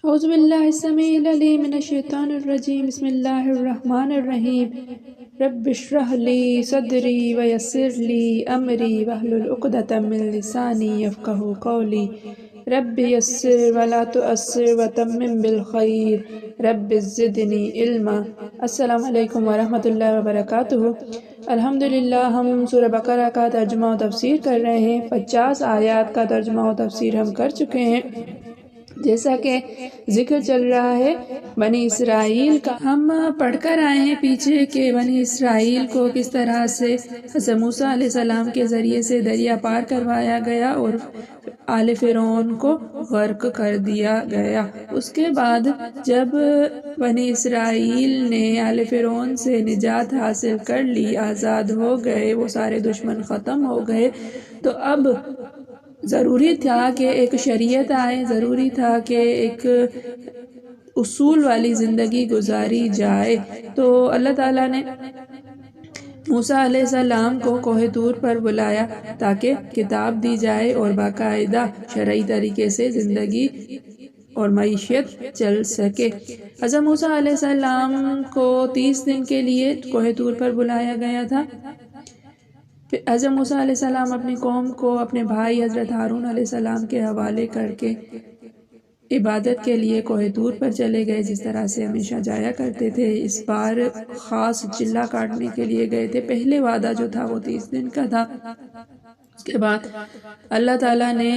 اعوذ باللہ السمیع العلیم من الشیطان الرجیم بسم اللہ الرحمن الرحیم رب اشرح لی صدری ویسر لی امری واحلل عقدۃ من لسانی یفقہوا قولی رب یسر ولا تعسر وتمم بالخیر رب زدنی علما۔ السلام علیکم ورحمۃ اللہ وبرکاتہ۔ الحمدللہ ہم سورہ بقرہ کا ترجمہ و تفسیر کر رہے ہیں۔ 50 آیات کا ترجمہ و تفسیر ہم کر چکے ہیں۔ جیسا کہ ذکر چل رہا ہے بنی اسرائیل کا، ہم پڑھ کر آئے ہیں پیچھے کہ بنی اسرائیل کو کس طرح سے حضرت موسیٰ علیہ السلام کے ذریعے سے دریا پار کروایا گیا اور آل فرعون کو غرق کر دیا گیا۔ اس کے بعد جب بنی اسرائیل نے آل فرعون سے نجات حاصل کر لی، آزاد ہو گئے، وہ سارے دشمن ختم ہو گئے، تو اب ضروری تھا کہ ایک شریعت آئے، ضروری تھا کہ ایک اصول والی زندگی گزاری جائے۔ تو اللہ تعالیٰ نے موسیٰ علیہ السلام کو کوہ طور پر بلایا تاکہ کتاب دی جائے اور باقاعدہ شرعی طریقے سے زندگی اور معیشت چل سکے۔ حضرت موسیٰ علیہ السلام کو 30 دن کے لیے کوہ طور پر بلایا گیا تھا۔ حضرت موسیٰ علیہ السلام اپنی قوم کو اپنے بھائی حضرت ہارون علیہ السلام کے حوالے کر کے عبادت کے لیے کوہ طور پر چلے گئے، جس طرح سے ہمیشہ جایا کرتے تھے۔ اس بار خاص چلہ کاٹنے کے لیے گئے تھے۔ پہلے وعدہ جو تھا وہ 30 دن کا تھا۔ اس کے بعد اللہ تعالیٰ نے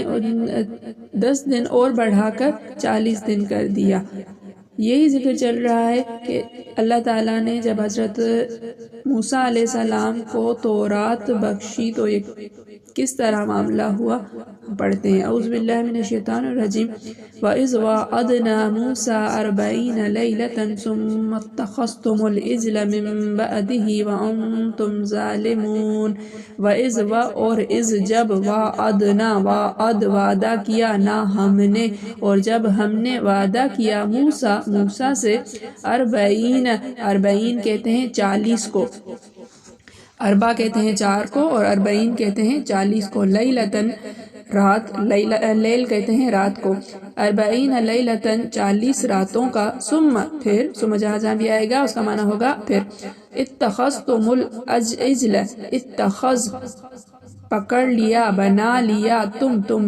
10 دن اور بڑھا کر 40 دن کر دیا۔ یہی ذکر چل رہا ہے کہ اللہ تعالیٰ نے جب حضرت موسیٰ علیہ السلام کو تورات بخشی تو یہ کس طرح معاملہ ہوا پڑھتے ہیں۔ اعوذ باللہ من الشیطان الرجیم وَإِذْ وَعَدْنَا مُوسَىٰ 40 لَيْلَةً ثُمَّ اتَّخَذْتُمُ الْعِجْلَ مِن بَعْدِهِ وَأَنْتُمْ ظَالِمُونَ۔ وَإِذْ اور اذ جب وعدنا وعدہ کیا نا ہم نے، اور جب ہم نے وعدہ کیا موسیٰ سے 40 کہتے ہیں 40 کو، 40 کہتے ہیں 4 کو اور 40 کہتے ہیں 40 کو، لیلتن رات، لیل کہتے ہیں رات کو، 40 لیلتن 40 راتوں کا، پھر جہاں جہاں بھی آئے گا اس کا معنی ہوگا پھر، اتخذتم العجل، اتخذ پکڑ لیا، بنا لیا، تم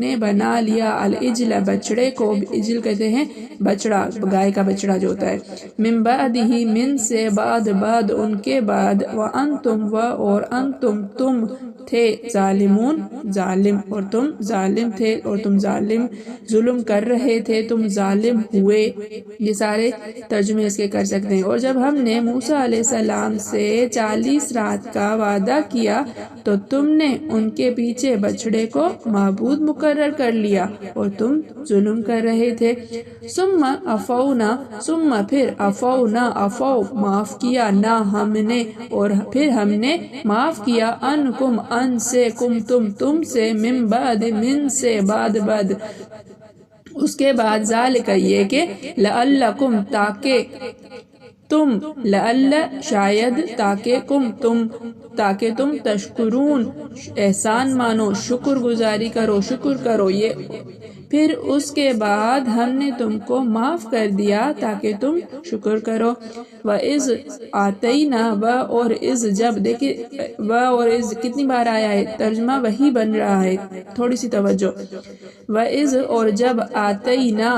نے بنا لیا، العجل بچڑے کو، عجل کہتے ہیں بچڑا، گائے کا بچڑا جو ہوتا ہے، من بعدہ من سے بعد ان کے بعد، وانتم اور انتم تم تھے، ظالمون ظالم، اور تم ظالم تھے، اور تم ظلم کر رہے تھے، تم ظالم ہوئے۔ یہ سارے ترجمے اس کے کر سکتے ہیں۔ اور جب ہم نے موسیٰ علیہ السلام سے 40 رات کا وعدہ کیا تو تم نے ان کے پیچھے بچڑے کو معبود مقرر کر لیا اور تم ظلم کر رہے تھے۔ ثم پھر عفو معاف کیا نا ہم نے، اور پھر ہم نے معاف کیا انکم ان سے، تم سے، من بعد من سے بعد، اس کے بعد ذالک یہ کہ لعلکم تاکہ تم، لعل شاید، تاکہ تم تشکرون احسان مانو، شکر گزاری کرو، شکر کرو۔ یہ پھر اس کے بعد ہم نے تم کو معاف کر دیا تاکہ تم شکر کرو۔ وَإِذْ آتَيْنَا، اور از جب، دیکھیں اور از کتنی بار آیا ہے، ترجمہ وہی بن رہا ہے، تھوڑی سی توجہ۔ وَإِذْ اور جب آتَيْنَا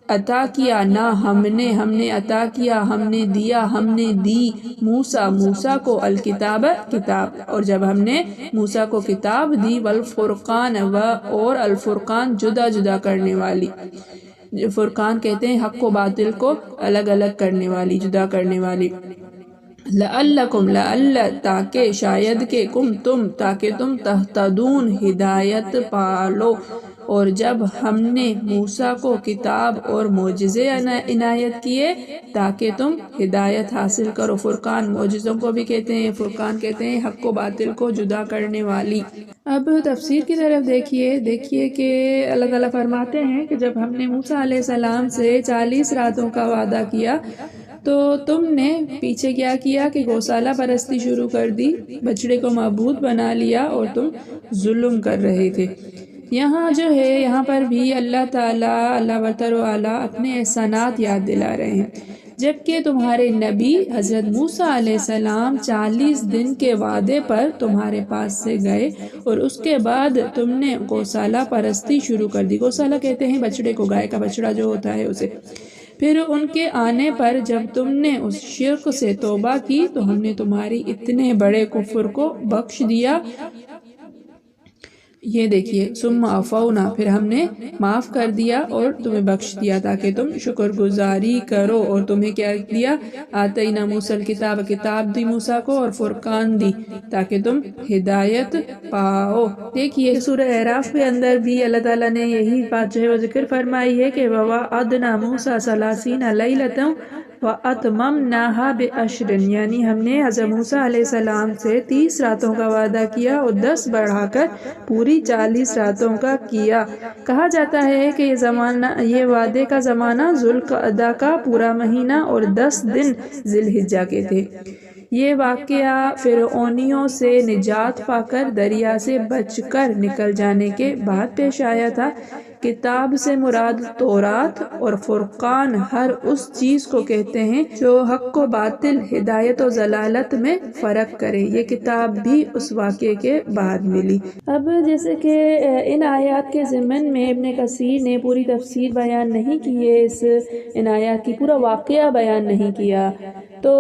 عطا کیا نا ہم نے عطا کیا، ہم نے دیا، ہم نے دی موسیٰ کو الکتاب کتاب، اور جب ہم نے موسیٰ کو کتاب دی، والفرقان اور الفرقان جدا کرنے والی، فرقان کہتے ہیں حق و باطل کو الگ الگ کرنے والی، جدا کرنے والی۔ لعلکم تاکہ شاید کہ تاکہ تم تہتدون ہدایت پالو۔ اور جب ہم نے موسیٰ کو کتاب اور معجزے عنایت کیے تاکہ تم ہدایت حاصل کرو۔ فرقان معجزوں کو بھی کہتے ہیں، فرقان کہتے ہیں حق و باطل کو جدا کرنے والی۔ اب تفسیر کی طرف دیکھیے کہ اللہ تعالیٰ فرماتے ہیں کہ جب ہم نے موسیٰ علیہ السلام سے 40 راتوں کا وعدہ کیا تو تم نے پیچھے کیا کیا کہ گوسالہ پرستی شروع کر دی، بچڑے کو معبود بنا لیا اور تم ظلم کر رہے تھے۔ یہاں جو ہے یہاں پر بھی اللہ تعالیٰ اللہ برتر و اعلیٰ اپنے احسانات یاد دلا رہے ہیں، جبکہ تمہارے نبی حضرت موسیٰ علیہ السلام 40 دن کے وعدے پر تمہارے پاس سے گئے اور اس کے بعد تم نے گوسالہ پرستی شروع کر دی۔ گوسالہ کہتے ہیں بچڑے کو، گائے کا بچڑا جو ہوتا ہے اسے۔ پھر ان کے آنے پر جب تم نے اس شرک سے توبہ کی تو ہم نے تمہاری اتنے بڑے کفر کو بخش دیا۔ یہ دیکھیے ثم عفونا، پھر ہم نے معاف کر دیا اور تمہیں بخش دیا تاکہ تم شکر گزاری کرو، اور تمہیں کیا دیا؟ آتینا موسیٰ الکتاب، کتاب دی موسیٰ کو اور فرقان دی تاکہ تم ہدایت پاؤ۔ دیکھیے سورہ اعراف کے اندر بھی اللہ تعالیٰ نے یہی بات جو ہے وہ ذکر فرمائی ہے کہ وَوَعَدْنَا مُوسَىٰ 30 لَيْلَةً وَأَتْمَمْنَاهَا بِعَشْرٍ، یعنی ہم نے حضرت موسیٰ علیہ السلام سے 30 راتوں کا وعدہ کیا اور 10 بڑھا کر پوری 40 راتوں کا کیا۔ کہا جاتا ہے کہ یہ وعدے کا زمانہ ذوالقعدہ کا پورا مہینہ اور 10 دن ذی الحجہ کے تھے۔ یہ واقعہ فرعونیوں سے نجات پا کر دریا سے بچ کر نکل جانے کے بعد پیش آیا تھا۔ کتاب سے مراد تورات اور فرقان ہر اس چیز کو کہتے ہیں جو حق و باطل، ہدایت و ضلالت میں فرق کرے۔ یہ کتاب بھی اس واقعے کے بعد ملی۔ اب جیسے کہ ان آیات کے ضمن میں ابن کثیر نے پوری تفسیر بیان نہیں کی ہے، ان آیات کی پورا واقعہ بیان نہیں کیا، تو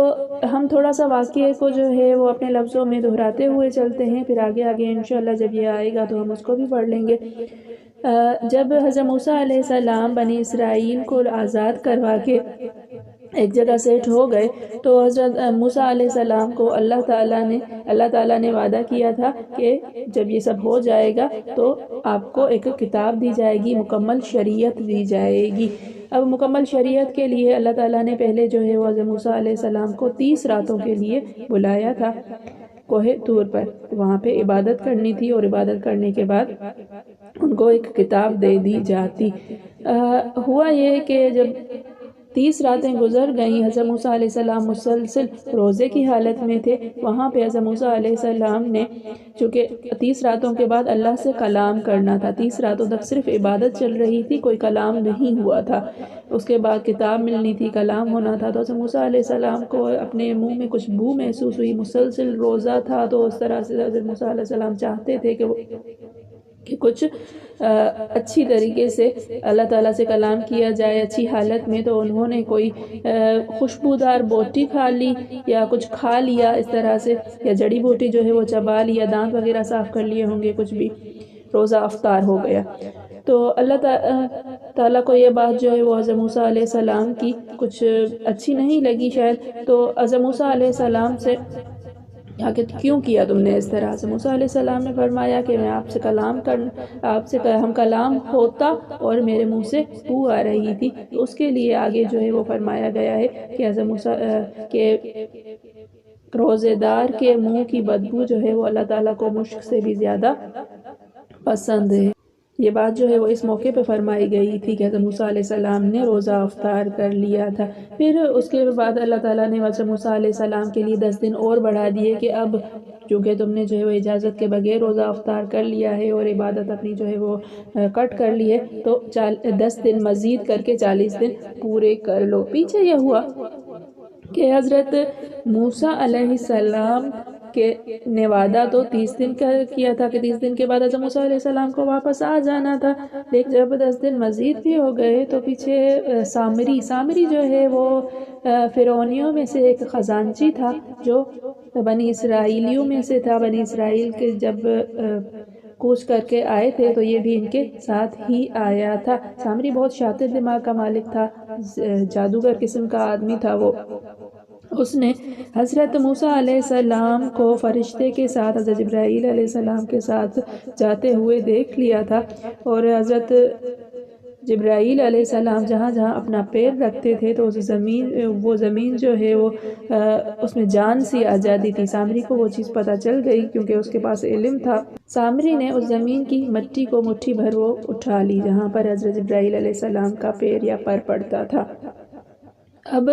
ہم تھوڑا سا واقعے کو جو ہے وہ اپنے لفظوں میں دہراتے ہوئے چلتے ہیں، پھر آگے انشاءاللہ جب یہ آئے گا تو ہم اس کو بھی پڑھ لیں گے۔ جب حضرت موسیٰ علیہ السلام بنی اسرائیل کو آزاد کروا کے ایک جگہ سیٹ ہو گئے تو حضرت موسیٰ علیہ السلام کو اللہ تعالیٰ نے وعدہ کیا تھا کہ جب یہ سب ہو جائے گا تو آپ کو ایک کتاب دی جائے گی، مکمل شریعت دی جائے گی۔ اب مکمل شریعت کے لیے اللہ تعالیٰ نے پہلے جو ہے وہ حضرت موسیٰ علیہ السلام کو 30 راتوں کے لیے بلایا تھا کوہ طور پر، وہاں پہ عبادت کرنی تھی، اور عبادت کرنے کے بعد ان کو ایک کتاب دے دی جاتی۔ ہوا یہ کہ جب 30 راتیں گزر گئیں، حضرت موسیٰ علیہ السلام مسلسل روزے کی حالت میں تھے۔ وہاں پہ حضرت موسیٰ علیہ السلام نے چونکہ 30 راتوں کے بعد اللہ سے کلام کرنا تھا، 30 راتوں تک صرف عبادت چل رہی تھی، کوئی کلام نہیں ہوا تھا، اس کے بعد کتاب ملنی تھی، کلام ہونا تھا، تو حضرت موسیٰ علیہ السلام کو اپنے منہ میں کچھ بو محسوس ہوئی، مسلسل روزہ تھا، تو اس طرح سے حضرت موسیٰ علیہ السلام چاہتے تھے کہ کچھ اچھی طریقے سے اللہ تعالیٰ سے کلام کیا جائے اچھی حالت میں، تو انہوں نے کوئی خوشبودار بوٹی کھا لی یا کچھ کھا لیا اس طرح سے، یا جڑی بوٹی جو ہے وہ چبا لیا، دانت وغیرہ صاف کر لیے ہوں گے، کچھ بھی، روزہ افطار ہو گیا۔ تو اللہ تعالیٰ کو یہ بات جو ہے وہ حضرت موسیٰ علیہ السلام کی کچھ اچھی نہیں لگی شاید، تو حضرت موسیٰ علیہ السلام سے کہ کیوں کیا تم نے اس طرح سے؟ موسیٰ علیہ السلام نے فرمایا کہ میں آپ سے ہم کلام ہوتا اور میرے منہ سے بو آ رہی تھی، تو اس کے لیے آگے جو ہے وہ فرمایا گیا ہے کہ حضرت موسیٰ کے روزے دار کے منہ کی بدبو جو ہے وہ اللہ تعالیٰ کو مشک سے بھی زیادہ پسند ہے۔ یہ بات جو ہے وہ اس موقع پہ فرمائی گئی تھی کہ حضرت موسیٰ علیہ السلام نے روزہ افطار کر لیا تھا۔ پھر اس کے بعد اللہ تعالیٰ نے حضرت موسیٰ علیہ السلام کے لیے 10 دن اور بڑھا دیے کہ اب چونکہ تم نے جو ہے وہ اجازت کے بغیر روزہ افطار کر لیا ہے اور عبادت اپنی جو ہے وہ کٹ کر لی ہے، تو 10 دن مزید کر کے 40 دن پورے کر لو۔ پیچھے یہ ہوا کہ حضرت موسیٰ علیہ السلام کہ نے وعدہ تو 30 دن کا کیا تھا کہ 30 دن کے بعد حضرت موسیٰ علیہ السلام کو واپس آ جانا تھا، لیکن جب 10 دن مزید بھی ہو گئے تو پیچھے سامری جو ہے وہ فرعونیوں میں سے ایک خزانچی تھا جو بنی اسرائیلیوں میں سے تھا۔ بنی اسرائیل کے جب کوچ کر کے آئے تھے تو یہ بھی ان کے ساتھ ہی آیا تھا۔ سامری بہت شاطر دماغ کا مالک تھا، جادوگر قسم کا آدمی تھا وہ۔ اس نے حضرت موسیٰ علیہ السلام کو فرشتے کے ساتھ، حضرت جبرائیل علیہ السلام کے ساتھ جاتے ہوئے دیکھ لیا تھا، اور حضرت جبرائیل علیہ السلام جہاں جہاں اپنا پیر رکھتے تھے تو وہ زمین جو ہے وہ اس میں جان سی آ جاتی تھی۔ سامری کو وہ چیز پتہ چل گئی کیونکہ اس کے پاس علم تھا۔ سامری نے اس زمین کی مٹی کو مٹھی بھر وہ اٹھا لی جہاں پر حضرت جبرائیل علیہ السلام کا پیر یا پر پڑتا تھا۔ اب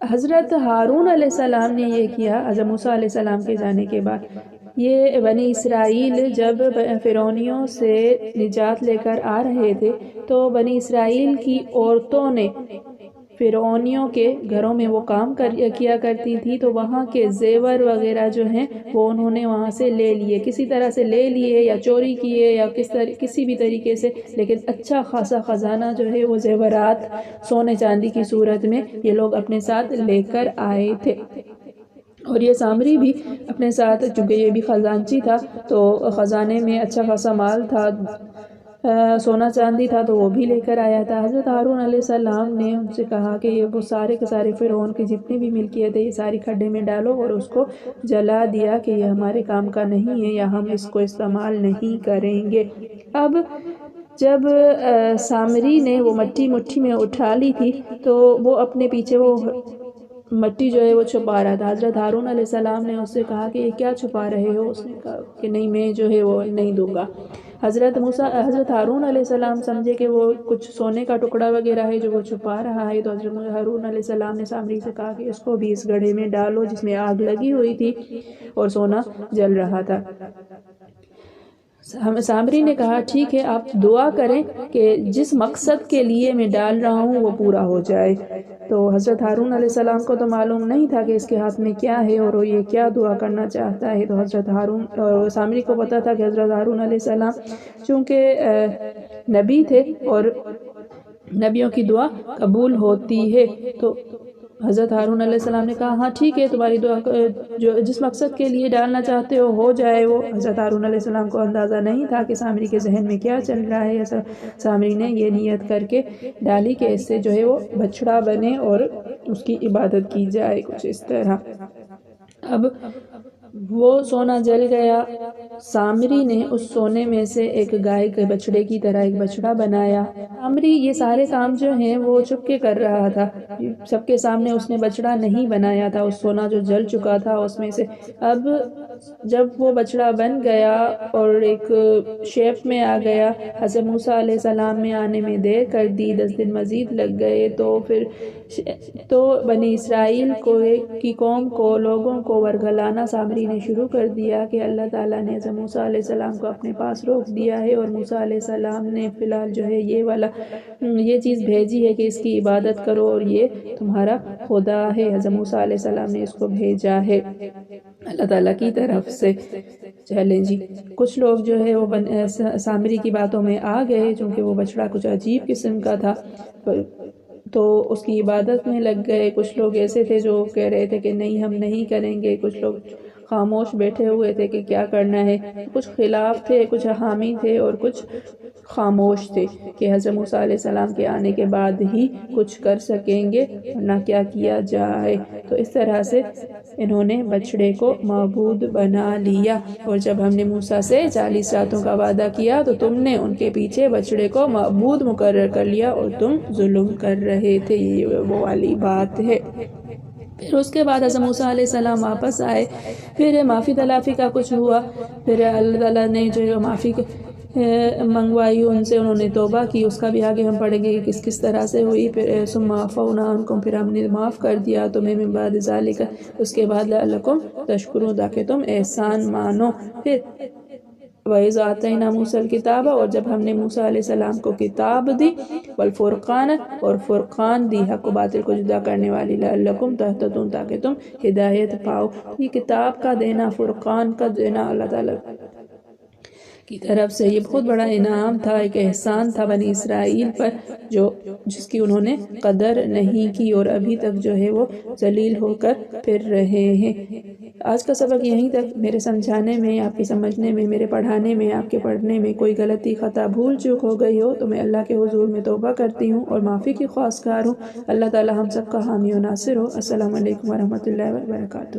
حضرت ہارون علیہ السلام نے یہ کیا حضرت موسیٰ علیہ السلام کے جانے کے بعد۔ یہ بنی اسرائیل جب فرعونیوں سے نجات لے کر آ رہے تھے تو بنی اسرائیل کی عورتوں نے فرعونیوں کے گھروں میں وہ کام کیا کرتی تھی، تو وہاں کے زیور وغیرہ جو ہیں وہ انہوں نے وہاں سے لے لیے، کسی طرح سے لے لیے یا چوری کیے یا کسی بھی طریقے سے، لیکن اچھا خاصا خزانہ جو ہے وہ زیورات سونے چاندی کی صورت میں یہ لوگ اپنے ساتھ لے کر آئے تھے۔ اور یہ سامری بھی اپنے ساتھ، چونکہ یہ بھی خزانچی تھا تو خزانے میں اچھا خاصا مال تھا، سونا چاندی تھا، تو وہ بھی لے کر آیا تھا۔ حضرت ہارون علیہ السلام نے ان سے کہا کہ یہ وہ سارے کے سارے فرعون کی جتنی بھی ملکیتیں یہ ساری کھڈے میں ڈالو اور اس کو جلا دیا کہ یہ ہمارے کام کا نہیں ہے یا ہم اس کو استعمال نہیں کریں گے۔ اب جب سامری نے وہ مٹی میں اٹھا لی تھی تو وہ اپنے پیچھے وہ مٹی جو ہے وہ چھپا رہا تھا۔ حضرت ہارون علیہ السلام نے اس سے کہا کہ یہ کیا چھپا رہے ہو؟ اس نے کہا کہ نہیں، میں جو ہے وہ نہیں دوں گا۔ حضرت ہارون علیہ السلام سمجھے کہ وہ کچھ سونے کا ٹکڑا وغیرہ ہے جو وہ چھپا رہا ہے، تو حضرت ہارون علیہ السلام نے سامری سے کہا کہ اس کو بھی اس گڑھے میں ڈالو جس میں آگ لگی ہوئی تھی اور سونا جل رہا تھا۔ سامری نے کہا ٹھیک ہے، آپ دعا کریں کہ جس مقصد کے لیے میں ڈال رہا ہوں وہ پورا ہو جائے۔ تو حضرت ہارون علیہ السلام کو تو معلوم نہیں تھا کہ اس کے ہاتھ میں کیا ہے اور وہ یہ کیا دعا کرنا چاہتا ہے، تو حضرت سامری کو پتا تھا کہ حضرت ہارون علیہ السلام چونکہ نبی تھے اور نبیوں کی دعا قبول ہوتی ہے، تو حضرت ہارون علیہ السلام نے کہا ہاں ٹھیک ہے، تمہاری دعا جو جس مقصد کے لیے ڈالنا چاہتے ہو جائے وہ۔ حضرت ہارون علیہ السلام کو اندازہ نہیں تھا کہ سامری کے ذہن میں کیا چل رہا ہے۔ سامری نے یہ نیت کر کے ڈالی کہ اس سے جو ہے وہ بچڑا بنے اور اس کی عبادت کی جائے، کچھ اس طرح۔ اب وہ سونا جل گیا، سامری نے اس سونے میں سے ایک گائے کے بچڑے کی طرح ایک بچڑا بنایا۔ سامری یہ سارے کام جو ہیں وہ چھپ کے کر رہا تھا، سب کے سامنے اس نے بچڑا نہیں بنایا تھا، اس سونا جو جل چکا تھا اس میں سے۔ اب جب وہ بچڑا بن گیا اور ایک شیپ میں آ گیا، حضرت موسیٰ علیہ السلام میں آنے میں دیر کر دی، 10 دن مزید لگ گئے، تو بنی اسرائیل کی قوم کو، لوگوں کو ورگلانا سامری نے شروع کر دیا کہ اللہ تعالیٰ نے حضرت موسیٰ علیہ السلام کو اپنے پاس روک دیا ہے اور موسیٰ علیہ السلام نے فی الحال جو ہے یہ چیز بھیجی ہے کہ اس کی عبادت کرو اور یہ تمہارا خدا ہے۔ حضرت موسیٰ علیہ السلام نے اس کو بھیجا ہے اللہ تعالیٰ کی طرف سے۔ چلیں جی، کچھ لوگ جو ہے وہ سامری کی باتوں میں آ گئے، چونکہ وہ بچڑا کچھ عجیب قسم کا تھا تو اس کی عبادت میں لگ گئے۔ کچھ لوگ ایسے تھے جو کہہ رہے تھے کہ نہیں ہم نہیں کریں گے، کچھ لوگ خاموش بیٹھے ہوئے تھے کہ کیا کرنا ہے، کچھ خلاف تھے، کچھ حامی تھے اور کچھ خاموش تھے کہ حضرت موسیٰ علیہ السلام کے آنے کے بعد ہی کچھ کر سکیں گے ورنہ کیا کیا جائے۔ تو اس طرح سے انہوں نے بچڑے کو معبود بنا لیا، اور جب ہم نے موسیٰ سے 40 راتوں کا وعدہ کیا تو تم نے ان کے پیچھے بچڑے کو معبود مقرر کر لیا اور تم ظلم کر رہے تھے، یہ وہ والی بات ہے۔ پھر اس کے بعد حضرت موسیٰ علیہ السلام واپس آئے، پھر معافی تلافی کا کچھ ہوا، پھر اللہ تعالیٰ نے جو معافی منگوائی ان سے، انہوں نے توبہ کی، اس کا بھی آگے ہم پڑھیں گے کہ کس طرح سے ہوئی۔ پھر ثم عفونا عنکم، پھر ہم نے معاف کر دیا تمہیں، من بعد ذالک، اس کے بعد لعلکم تشکرون، تاکہ تم احسان مانو۔ پھر وَإِذْ آتَيْنَا مُوسَى الْكِتَابَ، اور جب ہم نے موسیٰ علیہ السلام کو کتاب دی، والفرقان، اور فرقان دی، حق و باطل کو جدا کرنے والی، لعلکم تہتدون، تاکہ تم ہدایت پاؤ۔ یہ کتاب کا دینا، فرقان کا دینا اللہ تعالیٰ کی طرف سے یہ بہت بڑا انعام تھا، ایک احسان تھا بنی اسرائیل پر جس کی انہوں نے قدر نہیں کی، اور ابھی تک جو ہے وہ ذلیل ہو کر پھر رہے ہیں۔ آج کا سبق یہیں تک۔ میرے سمجھانے میں، آپ کے سمجھنے میں، میرے پڑھانے میں، آپ کے پڑھنے میں کوئی غلطی، خطا، بھول چوک ہو گئی ہو تو میں اللہ کے حضور میں توبہ کرتی ہوں اور معافی کی خواستگار ہوں۔ اللہ تعالی ہم سب کا حامی و ناصر ہو۔ السلام علیکم ورحمۃ اللہ وبرکاتہ۔